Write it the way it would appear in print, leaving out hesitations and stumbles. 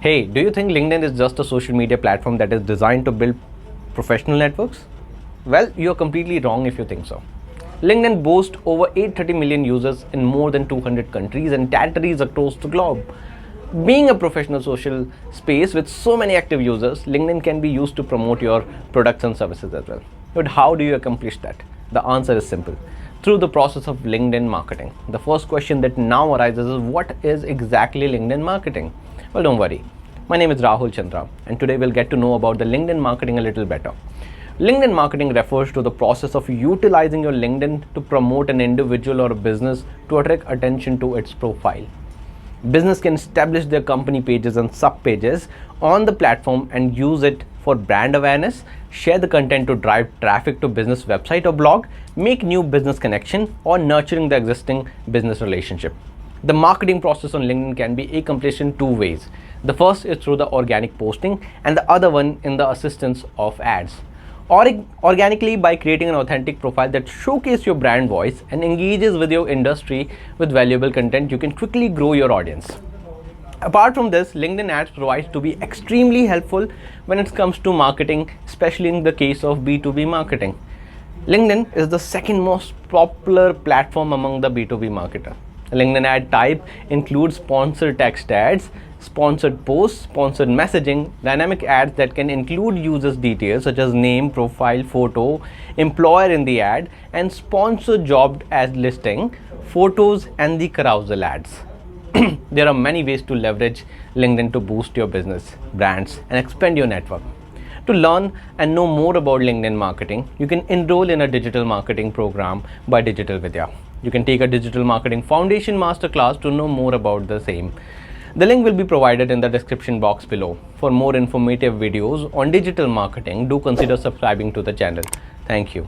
Hey, do you think LinkedIn is just a social media platform that is designed to build professional networks? Well, you're completely wrong if you think so. LinkedIn boasts over 830 million users in more than 200 countries and territories across the globe. Being a professional social space with so many active users, LinkedIn can be used to promote your products and services as well. But how do you accomplish that? The answer is simple. Through the process of LinkedIn marketing. The first question that now arises is, what is exactly LinkedIn marketing? Well, don't worry. My name is Rahul Chandra, and today we'll get to know about the LinkedIn marketing a little better. LinkedIn marketing refers to the process of utilizing your LinkedIn to promote an individual or a business to attract attention to its profile. Business can establish their company pages and sub pages on the platform and use it for brand awareness, share the content to drive traffic to business website or blog, make new business connection, or nurturing the existing business relationship. The marketing process on LinkedIn can be accomplished in two ways. The first is through the organic posting and the other one in the assistance of ads. Organically, by creating an authentic profile that showcases your brand voice and engages with your industry with valuable content, you can quickly grow your audience. Apart from this, LinkedIn ads provides to be extremely helpful when it comes to marketing, especially in the case of B2B marketing. LinkedIn is the second most popular platform among the B2B marketer. LinkedIn ad type includes sponsored text ads, sponsored posts, sponsored messaging, dynamic ads that can include users' details such as name, profile, photo, employer in the ad, and sponsored job ad listing, photos, and the carousel ads. There are many ways to leverage LinkedIn to boost your business, brands, and expand your network. To learn and know more about LinkedIn marketing, you can enroll in a digital marketing program by Digital Vidya. You can take a digital marketing foundation masterclass to know more about the same. The link will be provided in the description box below. For more informative videos on digital marketing, do consider subscribing to the channel. Thank you.